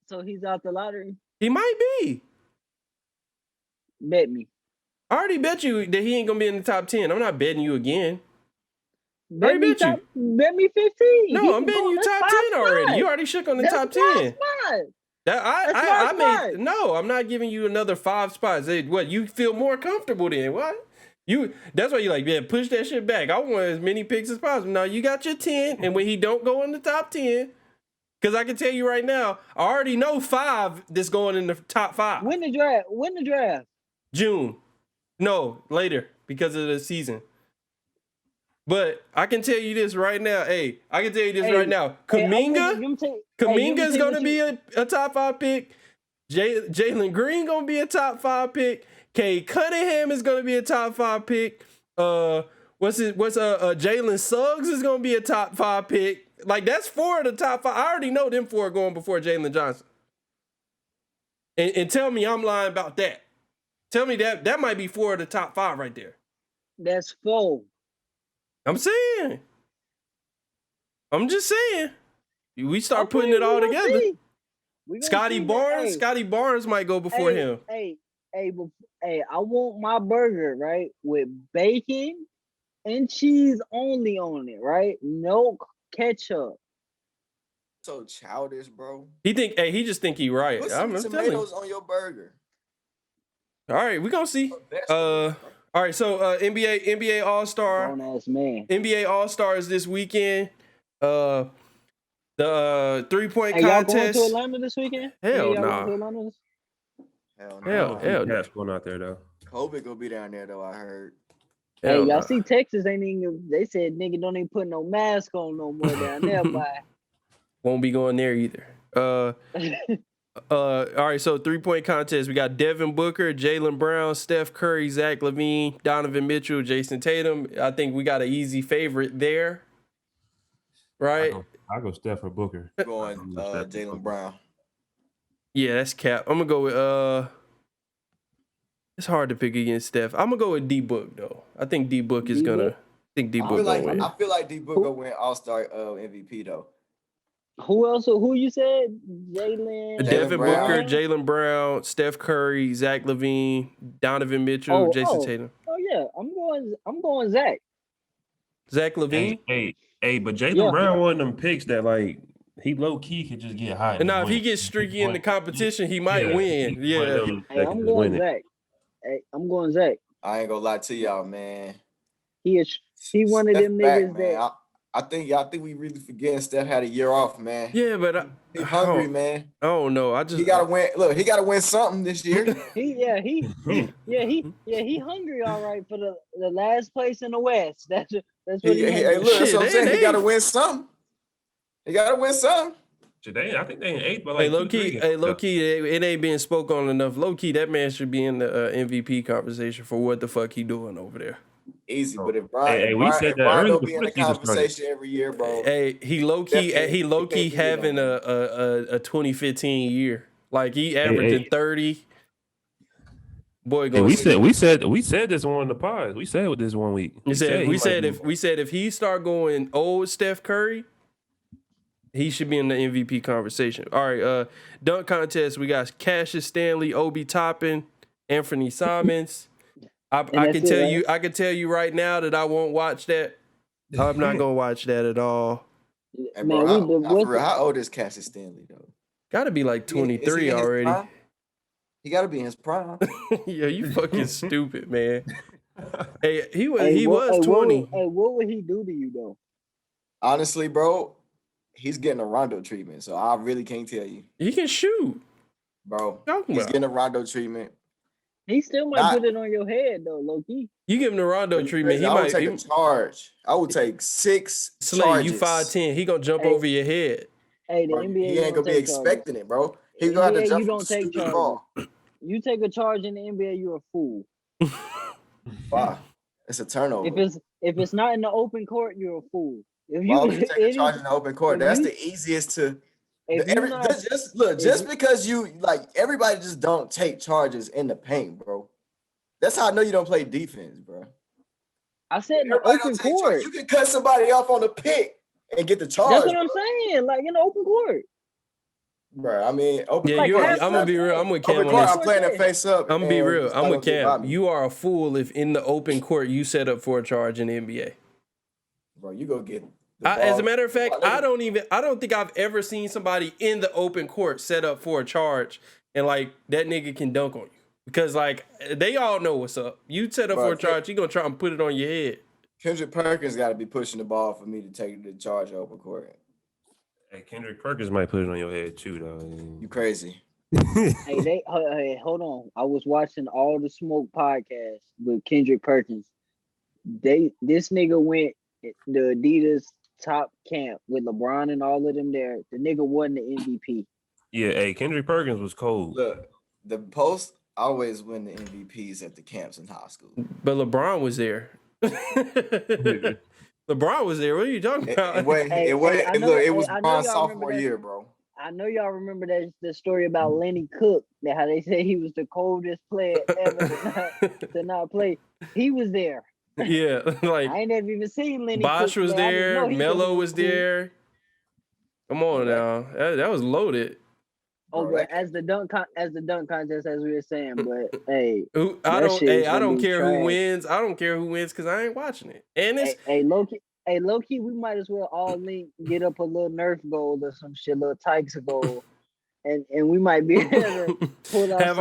So he's out the lottery? He might be. Bet me. I already bet you that he ain't gonna be in the top 10. I'm not betting you again. Bet me, bet you. bet me 15. No, He I'm can betting go- you that's top 5 10 already. spots. You already shook on the That's top 5 10. spots. That That's I five made spots. no. I'm not giving you another 5 spots. What you feel more comfortable then? What you? That's why you like, yeah. Push that shit back. I want as many picks as possible. Now you got your 10, and when he don't go in the top 10, because I can tell you right now, I already know 5 that's going in the top 5. When the draft? When the draft? June, no later because of the season. But I can tell you this right now. Hey, I can tell you this Hey, right now. Hey, Kaminga. Kaminga's gonna be a top 5 pick. Jalen Green gonna be a top 5 pick. Cade Cunningham is gonna be a top 5 pick. Jalen Suggs is gonna be a top 5 pick. Like that's 4 of the top 5. I already know them 4 are going before Jalen Johnson. And tell me I'm lying about that. Tell me that might be 4 of the top 5 right there. That's 4. I'm saying. I'm just saying. We start Okay, putting it all we gonna together. see. We gonna Scotty see. Barnes. Hey, Scotty Barnes might go before him. Hey, I want my burger, right? With bacon and cheese only on it, right? No ketchup. So childish, bro. He just think he right. Put I'm some telling you. tomatoes on your burger. All right, we gonna see. All right, so NBA All-Star. Grown ass man. NBA All-Stars this weekend. The 3-point Hey, y'all going contest. to Atlanta this weekend? Hell y'all nah. going to Atlanta Hell Hell, no. hell no. Cats going out there though. COVID gonna be down there though. I heard. Hey, Hell y'all nah. see Texas ain't even. They said nigga don't even put no mask on no more down there, boy. Won't be going there either. All right, so 3-point contest. We got Devin Booker, Jaylen Brown, Steph Curry, Zach LaVine, Donovan Mitchell, Jason Tatum. I think we got an easy favorite there, right? I go Steph or Booker. Going Jaylen Brown. Yeah, that's cap. I'm gonna go with it's hard to pick against Steph. I'm gonna go with D Book though. I think D Book is gonna. D-Book? I think D I Book feel gonna like win. I feel like D Book gonna win All-Star MVP though. Who else? Who you said? Jalen. Devin Brown. Booker, Jaylen Brown, Steph Curry, Zach LaVine, Donovan Mitchell, Jason Tatum. Oh yeah, I'm going Zach. Zach LaVine. Hey, but Jaylen Yeah. Brown one of them picks that like he low key could just get hot. And now if he gets streaky in the competition, he might Yeah, win. he's one of Yeah. them Hey, that I'm can going win it. Zach. Hey, I'm going Zach. I ain't gonna lie to y'all, man. He one of Steph them back, niggas man. that. I think we really forgetting Steph had a year off, man. Yeah, but He's hungry, man. I don't know. I just He gotta win. Look, he gotta win something this year. He hungry all right for the last place in the West. That's what he. Hey, hungry look, for. that's what I'm Shit, saying. they- He gotta win something. He gotta win something. Today, I think they in 8th, but Hey, like low key, it ain't being spoke on enough. Low key, that man should be in the MVP conversation for what the fuck he doing over there. Easy, Oh. but if Brian, Hey, we Brian, said if that Brian earlier don't be in the before the season started. conversation every year, bro. Hey, he low key Definitely having a 2015 year. Like he averaging 30. Boy, Hey, going. we said this on the pod. We said this one week. We said if he start going old Steph Curry, He should be in the MVP conversation. All right, dunk contest. We got Cassius Stanley, Obi Toppin, Anthony Simons. I can tell you. I can tell you right now that I won't watch that. I'm not gonna watch that at all. Hey, bro, how old is Cassius Stanley though? Got to be like 23 already. He got to be in his prime. Yeah, you fucking stupid, man. Hey, he was 20. What would he do to you though? Honestly, bro, he's getting a Rondo treatment, so I really can't tell you. He can shoot, bro. He's getting a Rondo treatment. He still might put it on your head though, low key. You give him the Rondo treatment, I would take a charge. I would take 6 charges. You 5'10", he gonna jump over your head. Hey, the NBA, he ain't gonna be expecting it, bro. He's gonna have to jump. You don't take charges. You take a charge in the NBA, you're a fool. Wow, it's a turnover. If it's not in the open court, you're a fool. Why would you take a charge in the open court? That's the easiest to. Just because you like everybody just don't take charges in the paint, bro. That's how I know you don't play defense, bro. I said in the open court. You can cut somebody off on the pick and get the charge. That's what I'm saying. Like in the open court. Bro, I mean, open court. I'm gonna be real. I'm with Cam on this. I'm playing it face up. I'm gonna be real. I'm with Cam. You are a fool if in the open court you set up for a charge in the NBA. Bro, you go get. As a matter of fact, I don't think I've ever seen somebody in the open court set up for a charge and like that nigga can dunk on you. Because like they all know what's up. You set up for a charge, you gonna try and put it on your head. Kendrick Perkins gotta be pushing the ball for me to take the charge open court. Hey, Kendrick Perkins might put it on your head too, though. You crazy. Hey, hold on. I was watching All the Smoke podcast with Kendrick Perkins. This nigga went the Adidas top camp with LeBron and all of them there. The nigga won the MVP. Yeah, hey, Kendrick Perkins was cold. Look, the post always win the MVPs at the camps in high school. But LeBron was there. LeBron was there. What are you talking about? It was LeBron's sophomore year, bro. I know y'all remember the story about Lenny Cook, how they said he was the coldest player ever to not play. He was there. Yeah, like I ain't never even seen Lenny Bosh Cook was there, Melo was there. Come on now. That was loaded. Oh, but as the dunk contest, as we were saying, but hey, I don't care who wins. I don't care who wins because I ain't watching it. And it's low key, we might as well all get up a little Nerf gold or some shit, little Tykes gold, and we might be able to pull out have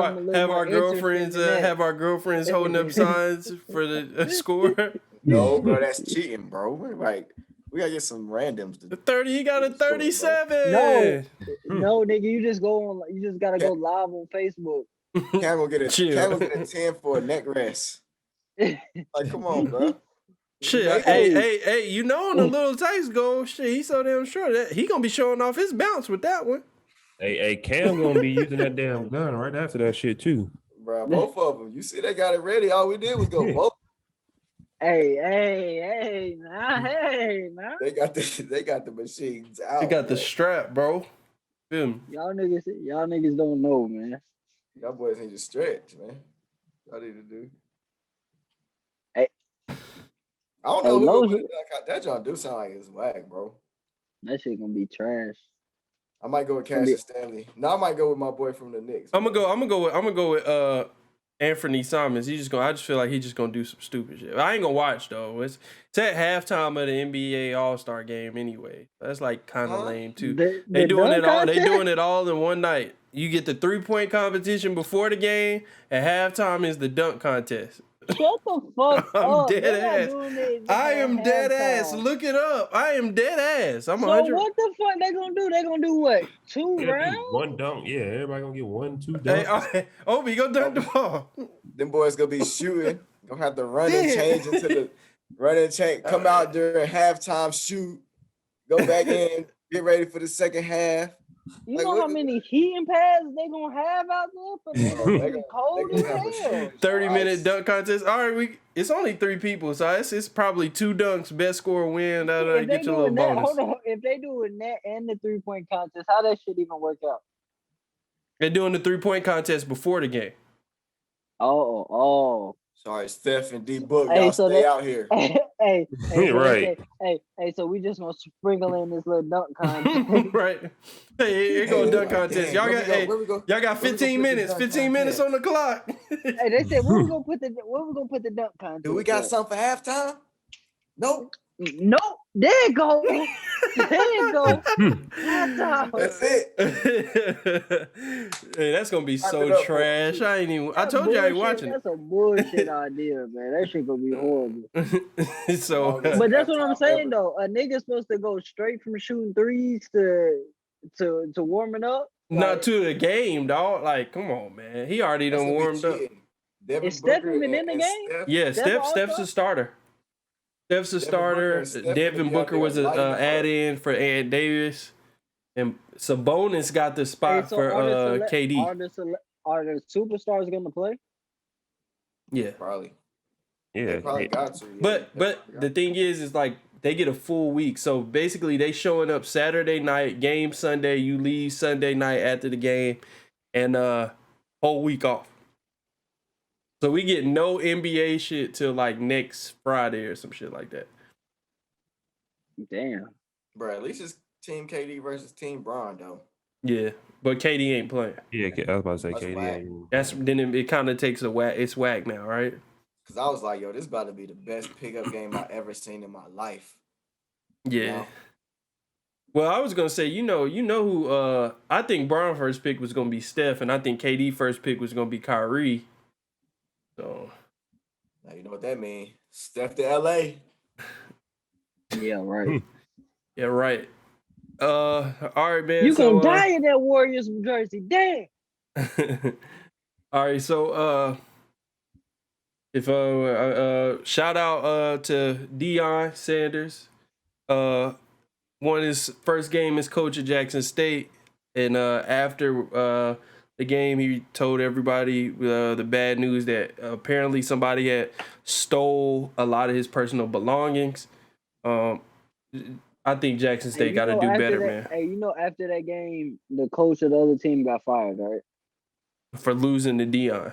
our girlfriends holding up signs for the score. No, bro, that's cheating, bro. Like. We gotta get some randoms. The 30, he got a 37. No, nigga, you just gotta go live on Facebook. Cam will get a 10 for a neck rest. Like, come on, bro. Shit, hey, you know on the little Tykes goal, shit, he's so damn sure that he gonna be showing off his bounce with that one. Hey, Cam gonna be using that damn gun right after that shit too. Bro, both of them. You see, they got it ready. All we did was go both. Hey, nah. They got the machines out. They got the strap, bro. Boom. Y'all niggas don't know, man. Y'all boys need to stretch, man. Y'all need to do. Hey, I don't know who that John do sound like it's whack, bro. That shit gonna be trash. I might go with Cassius Stanley. No, I might go with my boy from the Knicks. I'm gonna go with Anthony Simons. I just feel like he's just gonna do some stupid shit. I ain't gonna watch though. It's at halftime of the NBA All-Star game anyway. That's like kind of lame too. They doing it all in one night. You get the 3-point competition before the game. At halftime is the dunk contest. Shut the fuck up. I'm dead ass. I am dead ass. Look it up. I am dead ass. I'm 100. So what the fuck they gonna do? They gonna do what? 2 rounds? One dunk. Yeah, everybody gonna get 1-2 dunks. Hey, Obi, go dunk the ball. Them boys gonna be shooting. Gonna have to run and change into the run and change. Come out during halftime, shoot. Go back in. Get ready for the second half. You know how many heating pads they gonna have out there for them? Cold as hell. 30-minute dunk contest. All right, it's only 3 people, so it's probably 2 dunks. Best score win. That'll get you a little bonus. Hold on. If they do a net and the 3-point contest, how that shit even work out? They're doing the 3-point contest before the game. Oh. Sorry, Steph and D Book, Hey, y'all so stay that- out here. hey, so Right. hey, so we just gonna sprinkle in this little dunk contest. Right. Hey, here go dunk contest. Y'all got where we go? y'all got Where we gonna 15 put the minutes. dunk 15 minutes on contest? the clock. Hey, they said where we gonna put the dunk contest? Do we got at? something for halftime? Nope. Nope. There you go. There you go. Halftime. That's it. Hey, that's gonna be Wrap it so up, boys. trash. I ain't even. I That's told you I ain't bullshit. watching That's a bullshit idea, man. That shit gonna be horrible. it. So, Longest But that's what I'm halftime saying ever. though. A nigga's supposed to go straight from shooting threes to warming up. not Like, to the game, dog. Like, come on, man. He already That's done gonna be warmed up. cheating. Devin is Steph Booker even in the and game? Steph. Yeah, Steph Steph's all-star? a starter. Steph's a Devin Booker starter. and Steph Devin gonna be out Booker there was a lighting them up. add-in for Ant Davis, and Sabonis got the Hey, spot so for KD. are the superstars gonna play? Yeah, Probably. Yeah. They probably got to. Yeah. but They probably got the thing is like they get a full week. So basically, they showing up Saturday night, game Sunday. You leave Sunday night after the game, and whole week off. So we get no NBA shit till like next Friday or some shit like that. Damn. Bro, at least it's Team KD versus Team Bron though. Yeah, but KD ain't playing. Yeah, I was about to say That's KD. whack. ain't- That's then it kind of takes a whack. It's whack now, right? Cause I was like, yo, this about to be the best pickup game I ever seen in my life. Yeah. You know? Well, I was gonna say, you know who I think Brown first pick was gonna be Steph, and I think KD first pick was gonna be Kyrie. So Now you know what that means. Steph to LA. Yeah, right. yeah, right. All right, man. You so, gonna die in that Warriors jersey. Damn. all right, so if shout out to Deion Sanders. Won his first game as coach at Jackson State, and after the game, he told everybody the bad news that apparently somebody had stole a lot of his personal belongings. I think Jackson State got to do better, man, Hey, after that game, the coach of the other team got fired, right? for losing to Deion.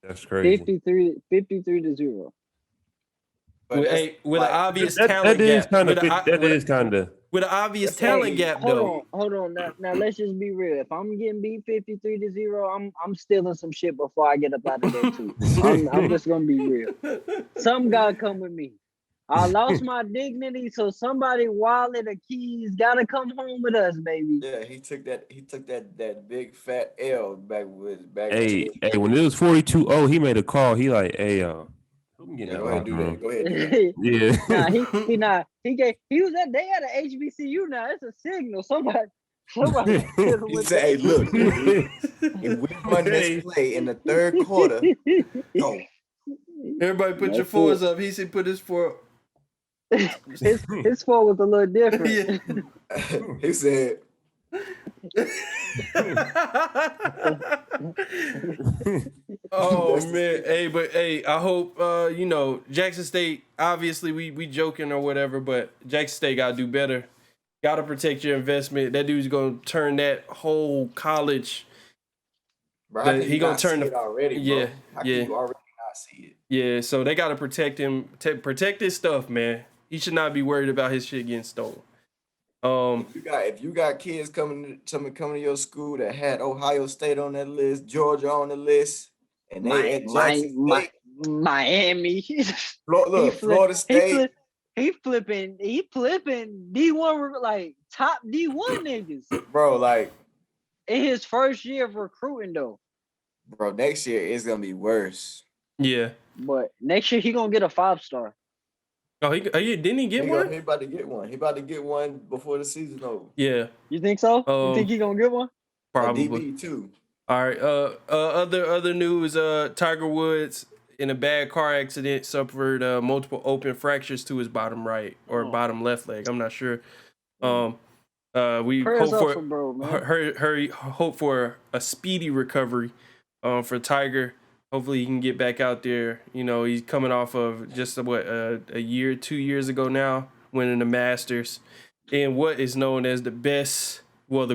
That's crazy. 53-0. But that's, With like, an obvious That talent is gap. kind With of. a- That with a- is kind of. with an obvious That's talent hey, gap, though. Hold on. Now let's just be real. If I'm getting beat 53-0, I'm stealing some shit before I get up out of there too. I'm just gonna be real. Some guy come with me. I lost my dignity, so somebody wallet or keys gotta come home with us, baby. yeah, he took that big fat L back with back. Hey, when it was 42-0, he made a call. He like, hey, who can get Yeah, in go that ahead and locker do that. room? Go ahead and do that. Yeah. he was at they had an HBCU now. It's a signal. Somebody hit him He with said, "Hey, look, Hey. if we run this play in the third quarter, go." Everybody put your That's fours up. He said put his four. his fault was a little different. Yeah. He said, Oh That's the man, stick. hey, I hope Jackson State. Obviously, we joking or whatever, but Jackson State gotta do better. Gotta protect your investment. That dude's gonna turn that whole college. "Bro, how can He you gonna not turn see the it already, bro? yeah, How can yeah. you already not see it?" Yeah, so they gotta protect him. Protect his stuff, man. He should not be worried about his shit getting stolen. If you got kids coming to your school that had Ohio State on that list, Georgia on the list, and they at Jackson State, Miami. Florida State, He flipping D1 like top D1 niggas bro, like, in his first year of recruiting though. bro, next year it's gonna be worse. Yeah. But next year he gonna get a 5-star. Oh, didn't he get one? He about to get one. He about to get one before the season over. Yeah, You think so? You think he gonna get one? probably. DB too. All right. Other news. Tiger Woods in a bad car accident suffered multiple open fractures to his bottom right or bottom left leg. I'm not sure. We Prayers hope up for for bro, man. hope for a speedy recovery for Tiger. Hopefully he can get back out there. He's coming off of just a year, 2 years ago now, winning the Masters, and what is known as the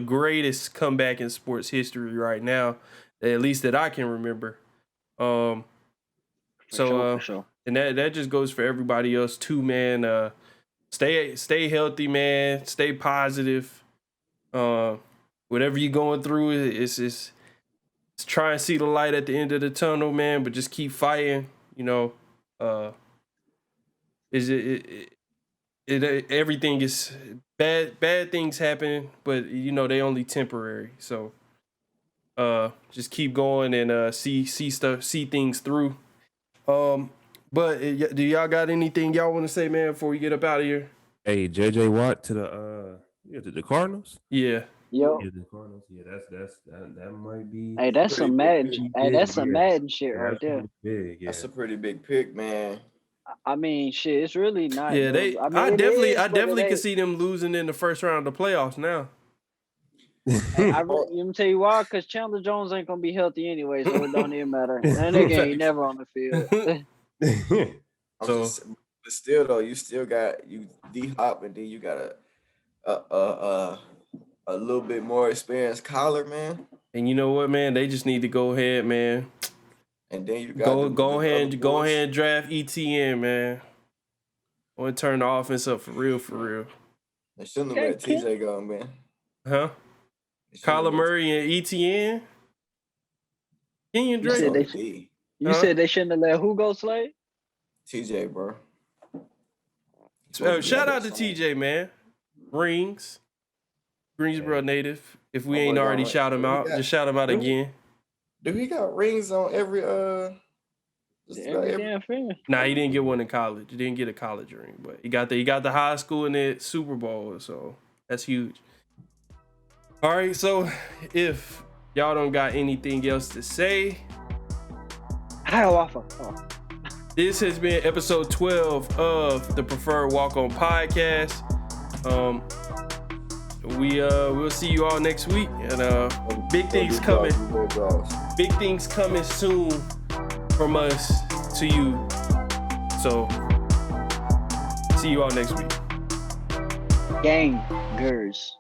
greatest comeback in sports history right now, at least that I can remember. So for sure. and that just goes for everybody else too, man. Stay healthy, man. Stay positive. Whatever you're going through, it's try and see the light at the end of the tunnel, man. But just keep fighting. You know, everything is bad things happen, but you know they only temporary. So just keep going and see things through. But do y'all got anything y'all want to say, man, before we get up out of here? Hey, JJ Watt to the Cardinals. Yeah. Yo, Yeah, the Cardinals. Yeah, that might be. hey, that's some Madden. pretty Hey, that's big, some yeah. Madden shit Yeah, right that's there. pretty big. Yeah. That's a pretty big pick, man. I mean, shit, it's really not. Yeah, though. I mean, I it definitely is, but it can ain't. see them losing in the first round of the playoffs now. Hey, I'm gonna tell you why, because Chandler Jones ain't gonna be healthy anyway, so it don't even matter. That nigga ain't never on the field. But still though, you still got D-Hop, and then you got a little bit more experienced Collar, man. And you know what, man? They just need to go ahead, man. And then you got Go ahead and draft ETN, man. I want to turn the offense up for real. They shouldn't have let TJ go, man. Huh? Kyler Murray and ETN? Kenyon Drake? You said they shouldn't have let who go, Slade? TJ, bro. Shout out to TJ, man. Greensboro native. If we ain't already shout him out, just shout him out again. Do he got rings on every damn fan? Nah, he didn't get one in college. He didn't get a college ring, but he got the high school and the Super Bowl, so that's huge. All right, so if y'all don't got anything else to say, this has been episode 12 of the Preferred Walk-On podcast. We'll see you all next week, and big things coming. Big things coming soon from us to you. So see you all next week. Gangers.